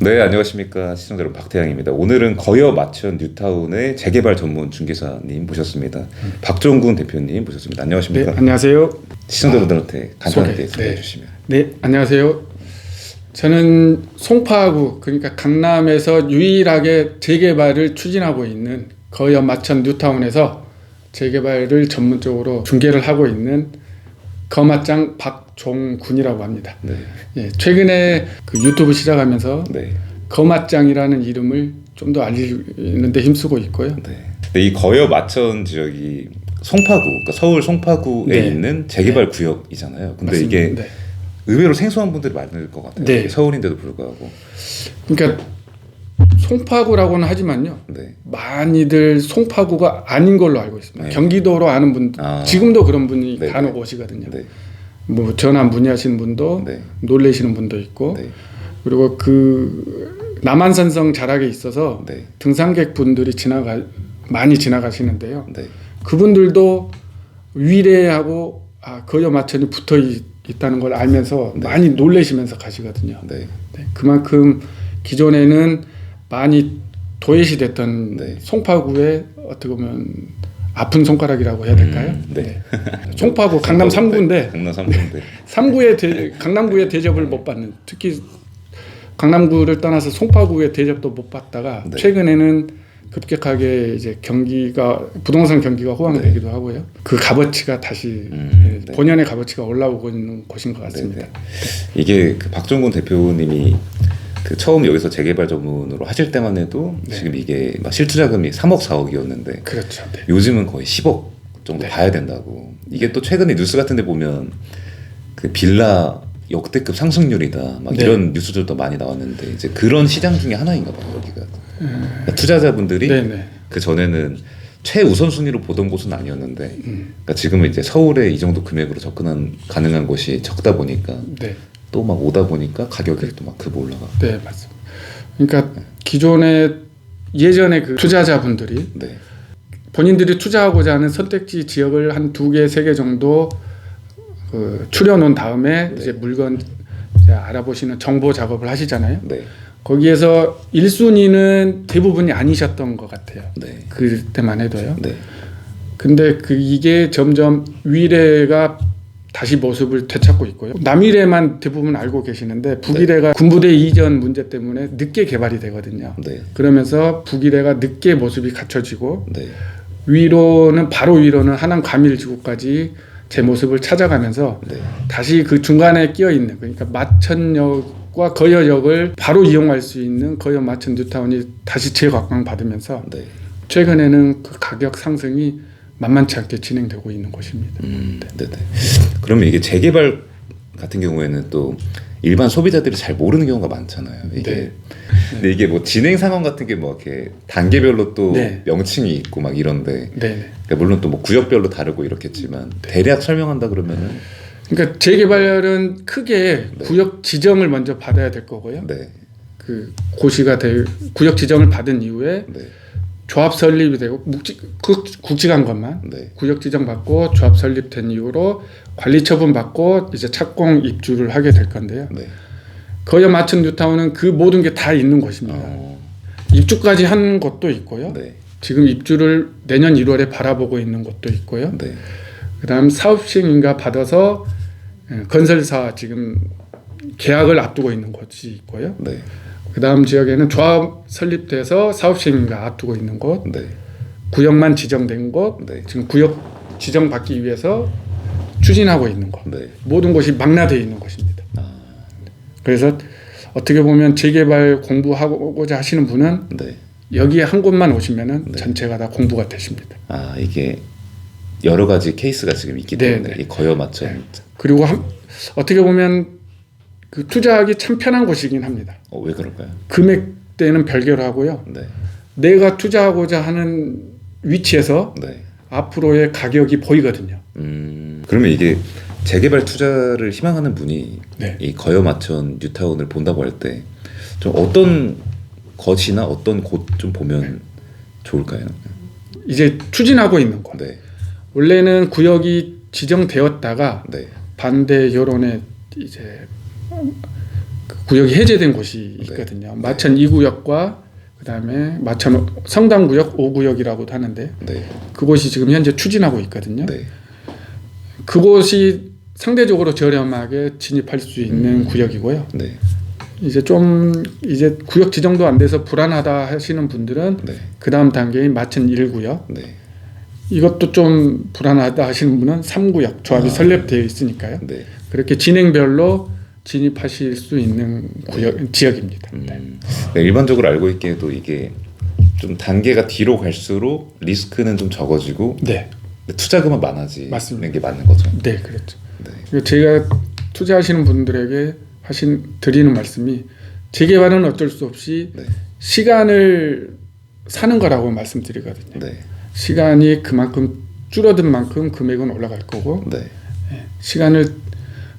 네, 안녕하십니까. 시청자 여러분, 박태양입니다. 오늘은 거여 마천 뉴타운의 재개발 전문 중개사님 모셨습니다. 박종군 대표님 모셨습니다. 안녕하십니까. 네, 안녕하세요. 시청자분들한테 간단하게 소개해 네. 주시면. 네, 안녕하세요. 저는 송파구, 그러니까 강남에서 유일하게 재개발을 추진하고 있는 거여 마천 뉴타운에서 재개발을 전문적으로 중개를 하고 있는 거맞장 박종군이라고 합니다. 네. 예, 최근에 그 유튜브 시작하면서 네. 거맞장이라는 이름을 좀 더 알리는 데 힘쓰고 있고요. 네. 네, 이 거여 마천 지역이 송파구, 그러니까 서울 송파구에 네. 있는 재개발 구역이잖아요. 근데 맞습니다. 이게 네. 의외로 생소한 분들이 많을 것 같아요. 네. 서울인데도 불구하고. 그러니까 송파구라고는 하지만요. 네. 많이들 송파구가 아닌 걸로 알고 있습니다. 네. 경기도로 아는 분, 지금도 그런 분이 네. 간혹 오시거든요. 네. 뭐 전화 문의하시는 분도 네. 놀래시는 분도 있고, 네. 그리고 그 남한산성 자락에 있어서 네. 등산객 분들이 많이 지나가시는데요. 네. 그분들도 위례하고 거여 마천이 붙어 있다는 걸 알면서 네. 많이 놀래시면서 가시거든요. 네. 네, 그만큼 기존에는 많이 도외시 됐던 네. 송파구의 어떻게 보면 아픈 손가락이라고 해야 될까요? 네. 송파구 강남 3구인데 강남 3구인데. 3구의 강남구의 대접을 못 받는, 특히 강남구를 떠나서 송파구의 대접도 못 받다가 네. 최근에는 급격하게 이제 부동산 경기가 호황되기도 네. 하고요. 그 값어치가 다시 네. 본연의 값어치가 올라오고 있는 곳인 것 같습니다. 네. 이게 그 박종군 대표님이 그 처음 여기서 재개발 전문으로 하실 때만 해도 네. 지금 이게 막 실투자금이 3억 4억이었는데 그렇죠. 네. 요즘은 거의 10억 정도 네. 봐야 된다고. 이게 또 최근에 뉴스 같은 데 보면 그 빌라 역대급 상승률이다 막 네. 이런 뉴스들도 많이 나왔는데 이제 그런 시장 중에 하나인가 봐요 여기가. 그러니까 투자자분들이 네네. 그 전에는 최우선순위로 보던 곳은 아니었는데 그러니까 지금은 이제 서울에 이 정도 금액으로 가능한 곳이 적다 보니까 네. 또 막 오다 보니까 가격이 또 막 급 올라가. 네, 맞습니다. 그러니까 예전에 그 투자자분들이 네. 본인들이 투자하고자 하는 선택지 지역을 한 2개, 3개 정도 추려놓은 다음에 네. 이제 물건 이제 알아보시는 정보 작업을 하시잖아요. 네. 거기에서 1순위는 대부분이 아니셨던 것 같아요. 네. 그때만 해도요. 네. 근데 이게 점점 위례가 다시 모습을 되찾고 있고요. 남위례만 대부분 알고 계시는데 북위례가 군부대 이전 문제 때문에 늦게 개발이 되거든요. 네. 그러면서 북위례가 늦게 모습이 갖춰지고 네. 바로 위로는 하남 과밀지구까지 제 모습을 찾아가면서 네. 다시 그 중간에 끼어 있는, 그러니까 마천역과 거여역을 바로 이용할 수 있는 거여 마천 뉴타운이 다시 재각광받으면서 네. 최근에는 그 가격 상승이 만만치 않게 진행되고 있는 곳입니다. 네. 그러면 이게 재개발 같은 경우에는 또 일반 소비자들이 잘 모르는 경우가 많잖아요. 이게 네. 근데 이게 뭐 진행 상황 같은 게 뭐 이렇게 단계별로 또 네. 명칭이 있고 막 이런데 네. 그러니까 물론 또 뭐 구역별로 다르고 이렇겠지만 대략 설명한다 그러면은 그러니까 재개발은 크게 네. 구역 지정을 먼저 받아야 될 거고요. 네. 그 고시가 구역 지정을 받은 이후에 네. 조합 설립이 되고 국지간 것만 네. 구역 지정 받고 조합 설립된 이후로 관리 처분 받고 이제 착공 입주를 하게 될 건데요. 네. 거여 마천 뉴타운은 그 모든 게 다 있는 곳입니다. 입주까지 한 곳도 있고요. 네. 지금 입주를 내년 1월에 바라보고 있는 곳도 있고요. 네. 그다음 사업 시행인가 받아서 건설사 지금 계약을 앞두고 있는 곳이 있고요. 네. 그다음 지역에는 조합 설립돼서 사업 시행인가 앞두고 있는 곳, 네. 구역만 지정된 곳, 네. 지금 구역 지정 받기 위해서 추진하고 있는 곳, 네. 모든 곳이 망라되어 있는 곳입니다. 그래서 어떻게 보면 재개발 공부하고자 하시는 분은 네. 여기에 한 곳만 오시면은 네. 전체가 다 공부가 되십니다. 이게 여러 가지 케이스가 지금 있기 네, 때문에 네. 이 거여 마천. 네. 그리고 어떻게 보면 그 투자하기 참 편한 곳이긴 합니다. 왜 그럴까요? 금액대는 별개로 하고요. 네. 내가 투자하고자 하는 위치에서 네. 앞으로의 가격이 보이거든요. 그러면 이게 재개발 투자를 희망하는 분이 네. 이 거여 마천 뉴타운을 본다고 할 때 좀 어떤 것이나 어떤 곳 좀 보면 좋을까요? 이제 추진하고 있는 곳. 네. 원래는 구역이 지정되었다가 네. 반대 여론에 이제 그 구역이 해제된 곳이 있거든요. 마천 2구역과 그다음에 마천 성담구역 5구역이라고도 하는데 네. 그곳이 지금 현재 추진하고 있거든요. 네. 그곳이 상대적으로 저렴하게 진입할 수 있는 구역이고요. 네. 이제 구역 지정도 안 돼서 불안하다 하시는 분들은 네. 그 다음 단계인 마천 1구역 네. 이것도 좀 불안하다 하시는 분은 3구역 조합이 설립되어 있으니까요. 네. 그렇게 진행별로 진입하실 수 있는 지역입니다. 네. 네, 일반적으로 알고 있기에도 이게 좀 단계가 뒤로 갈수록 리스크는 좀 적어지고 네. 투자금은 많아지는 맞습니다. 게 맞는 거죠. 네, 그렇죠. 네. 그리고 제가 투자하시는 분들에게 드리는 말씀이 재개발은 어쩔 수 없이 네. 시간을 사는 거라고 말씀드리거든요. 네. 시간이 그만큼 줄어든 만큼 금액은 올라갈 거고 네.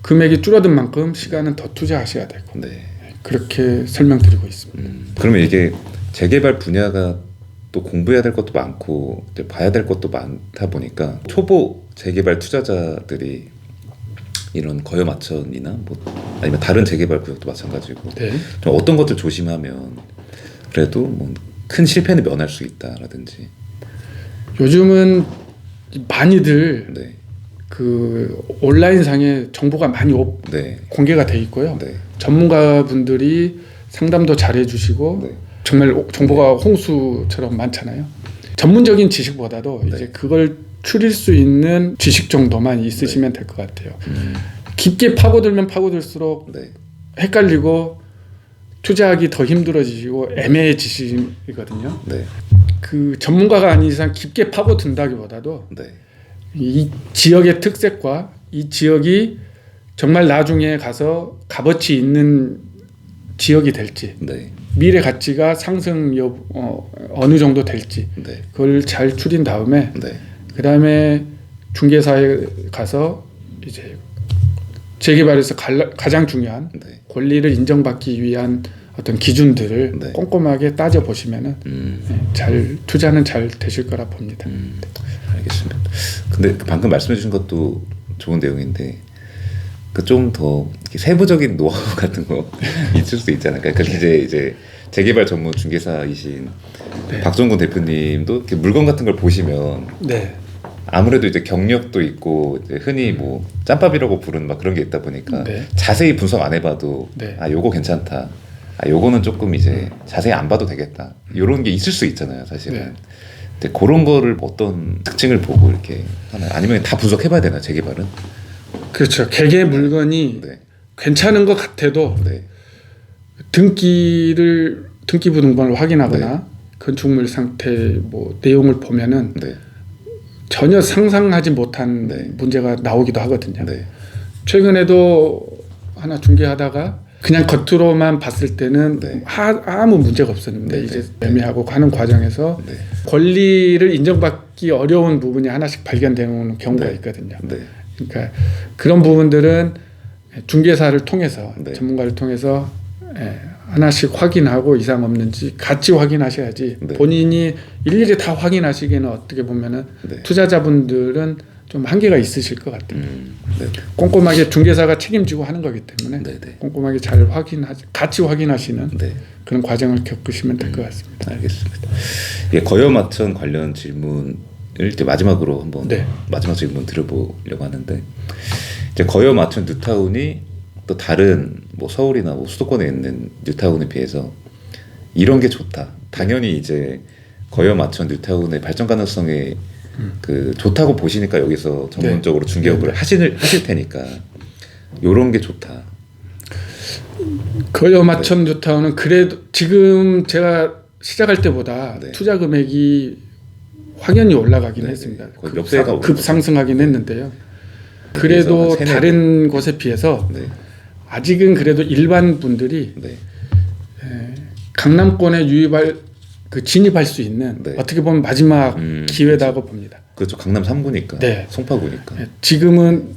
금액이 줄어든 만큼 시간은 더 투자하셔야 되고 네. 그렇게 설명드리고 있습니다. 그러면 이게 재개발 분야가 또 공부해야 될 것도 많고 이제 봐야 될 것도 많다 보니까 초보 재개발 투자자들이 이런 거여 마천이나 뭐 아니면 다른 재개발 구역도 마찬가지고 네. 좀 어떤 것들 조심하면 그래도 뭐 큰 실패는 면할 수 있다라든지. 요즘은 많이들 네. 그 온라인상에 정보가 많이 네. 공개가 돼 있고요. 네. 전문가분들이 상담도 잘 해주시고 네. 정말 정보가 홍수처럼 많잖아요. 전문적인 지식보다도 네. 이제 그걸 추릴 수 있는 지식 정도만 있으시면 될 것 같아요. 깊게 파고들면 파고들수록 네. 헷갈리고 투자하기 더 힘들어지시고 애매해지시거든요. 네. 그 전문가가 아닌 이상 깊게 파고든다기보다도 네. 이 지역의 특색과 이 지역이 정말 나중에 가서 값어치 있는 지역이 될지 네. 미래 가치가 상승 어느 정도 될지 네. 그걸 잘 추린 다음에 네. 그 다음에 중개사에 가서 이제 재개발에서 가장 중요한 네. 권리를 인정받기 위한 어떤 기준들을 네. 꼼꼼하게 따져 보시면은 잘 투자는 잘 되실 거라 봅니다. 알겠습니다. 근데 방금 말씀해주신 것도 좋은 내용인데 그 좀 더 세부적인 노하우 같은 거 있을 수 있잖아요. 그러니까 이제 재개발 전문 중개사이신 네. 박종군 대표님도 이렇게 물건 같은 걸 보시면 네, 아무래도 이제 경력도 있고 이제 흔히 뭐 짬밥이라고 부르는 막 그런 게 있다 보니까 네. 자세히 분석 안 해봐도 네. 아 요거 괜찮다. 아 요거는 조금 이제 자세히 안 봐도 되겠다. 요런 게 있을 수 있잖아요, 사실은. 네. 근데 그런 거를 어떤 특징을 보고 이렇게 하나요? 아니면 다 분석해봐야 되나 재개발은? 그렇죠. 개개 물건이 네. 괜찮은 것 같아도 네. 등기부 등본을 확인하거나 건축물 상태 뭐 내용을 보면은 네. 전혀 상상하지 못한 네. 문제가 나오기도 하거든요. 네. 최근에도 하나 중개하다가 그냥 겉으로만 봤을 때는 네. 아무 문제가 없었는데 네. 이제 매매하고 가는 과정에서 네. 권리를 인정받기 어려운 부분이 하나씩 발견되는 경우가 네. 있거든요. 네. 그러니까 그런 부분들은 중개사를 통해서 네. 전문가를 통해서 하나씩 확인하고 이상 없는지 같이 확인하셔야지 네. 본인이 일일이 다 확인하시기에는 어떻게 보면은 네. 투자자분들은 좀 한계가 있으실 것 같아요. 네. 꼼꼼하게 중개사가 책임지고 하는 거기 때문에 네. 네. 꼼꼼하게 잘 같이 확인하시는 네. 그런 과정을 겪으시면 될 것 같습니다. 알겠습니다. 예, 거여마천 관련 질문을 이제 마지막으로 한번 네. 마지막 질문 드려보려고 하는데 이제 거여마천 뉴타운이 또 다른 뭐 서울이나 뭐 수도권에 있는 뉴타운에 비해서 이런 게 좋다. 당연히 이제 거여마천 뉴타운의 발전 가능성에 그 좋다고 보시니까 여기서 전문적으로 중개업을 하실 테니까 이런 게 좋다. 거여마천 뉴타운은 그래도 지금 제가 시작할 때보다 네. 투자 금액이 확연히 올라가긴 네. 했습니다. 거의 몇 배가 급상승하긴 했는데요. 그래도 한 세네 다른 곳에 비해서 네. 아직은 그래도 일반 분들이 네. 강남권에 진입할 수 있는 네. 어떻게 보면 마지막 기회다고 봅니다. 그렇죠. 강남 3구니까. 네. 송파구니까. 지금은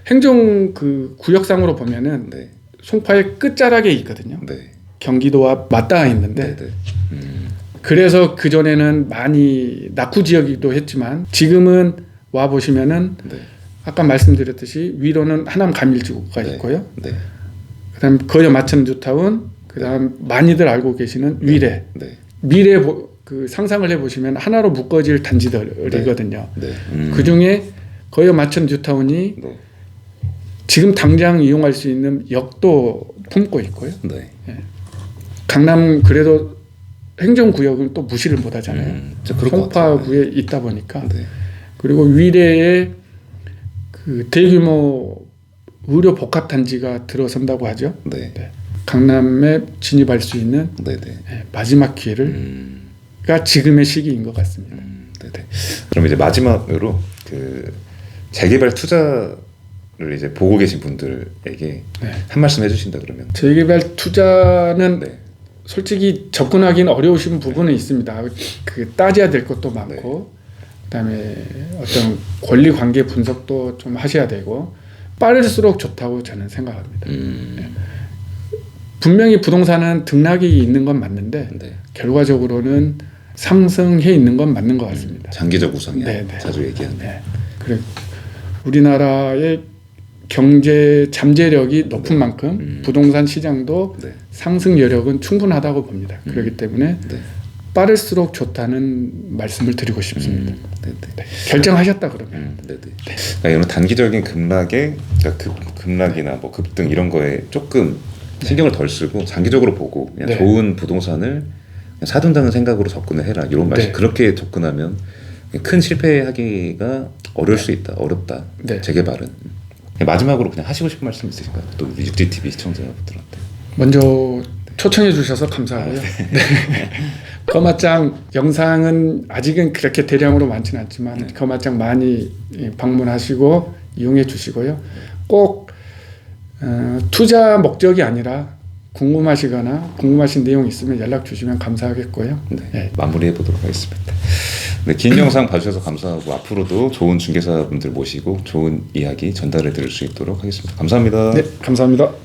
행정 그 구역상으로 보면은 네. 송파의 끝자락에 있거든요. 네. 경기도와 맞닿아 있는데 네. 네. 그래서 그 전에는 많이 낙후 지역이기도 했지만 지금은 와 보시면은 네. 아까 말씀드렸듯이 위로는 하남 가밀지구가 네. 있고요. 네. 그다음 거여 마천 뉴타운, 그다음 많이들 알고 계시는 위례. 네. 미래 그 상상을 해보시면 하나로 묶어질 단지들이거든요. 네. 그 중에 거여 마천 뉴타운이 네. 지금 당장 이용할 수 있는 역도 품고 있고요. 네. 강남 그래도 행정구역은 또 무시를 못하잖아요. 진짜 그럴 것 같아요. 송파구에 있다 보니까. 네. 그리고 위례에 그 대규모 의료 복합 단지가 들어선다고 하죠. 네. 네. 강남에 진입할 수 있는 네. 네. 마지막 기회가 지금의 시기인 것 같습니다. 네네. 그럼 이제 마지막으로 그 재개발 투자를 이제 보고 계신 분들에게 네. 한 말씀 해주신다 그러면. 재개발 투자는 네. 솔직히 접근하기는 어려우신 부분은 있습니다. 그 따져야 될 것도 많고, 그다음에 어떤 권리 관계 분석도 좀 하셔야 되고, 빠를수록 좋다고 저는 생각합니다. 네. 분명히 부동산은 등락이 있는 건 맞는데 네. 결과적으로는 상승해 있는 건 맞는 것 같습니다. 장기적 우상이야. 네, 네. 자주 얘기하는. 네. 그래 우리나라의 경제 잠재력이 높은 만큼 부동산 시장도 네. 상승 여력은 충분하다고 봅니다. 그렇기 때문에 네. 빠를수록 좋다는 말씀을 드리고 싶습니다. 네네. 네. 결정하셨다 그러면. 네네. 그러니까 이런 단기적인 급락에, 그러니까 급락이나 뭐 급등 이런 거에 조금 신경을 덜 쓰고 장기적으로 보고 그냥 네. 좋은 부동산을 그냥 사둔다는 생각으로 접근을 해라. 이런 말씀. 네. 그렇게 접근하면 큰 실패하기가 어려울 수 있다. 어렵다. 네. 재개발은. 마지막으로 그냥 하시고 싶은 말씀 있으실까요? 또 우리 육지TV 시청자분들한테. 먼저 초청해 주셔서 감사하고요. 네. 거맞장 영상은 아직은 그렇게 대량으로 많지는 않지만 거맞장 많이 방문하시고 이용해 주시고요. 꼭 투자 목적이 아니라 궁금하시거나 궁금하신 내용 있으면 연락 주시면 감사하겠고요. 네. 네. 마무리해 보도록 하겠습니다. 네, 긴 영상 봐주셔서 감사하고 앞으로도 좋은 중개사분들 모시고 좋은 이야기 전달해 드릴 수 있도록 하겠습니다. 감사합니다. 네, 감사합니다.